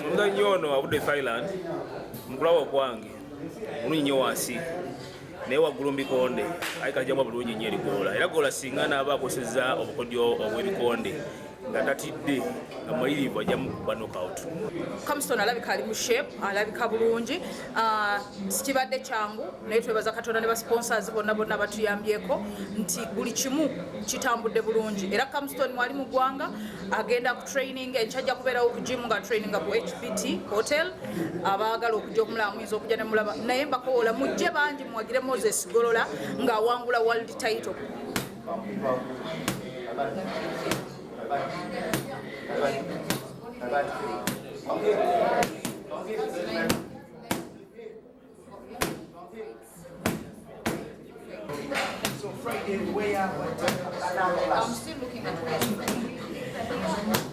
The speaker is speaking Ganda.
Omuzannyo ono avudde Thailand mukulawo kwange mulungi nnyo wansi naye waggulu mu bikonde aye kajjamu bulungi nnyo erigoola era goola singa naaba akozesezza obukodyo obw'ebikonde nga tatidde nga mayirivu ajjamu kuba knockout. Kamston alabika ali mu shape, alabika bulungi. Sikibadde kyangu naye twebaza Katonda ne ba sponsors bonna batuyambyeko nti buli kimu kitambudde bulungi. Era Kamston mwali mu ggwanga agenda ku training enkyajja kubeerawo ku gym nga training ku HPT Hotel. Abaagala okujja okumulaba muyinza okujja ne mulaba naye mbakoola mujje bangi muwagire Moses Golola ng'awangula world title. I'm still looking at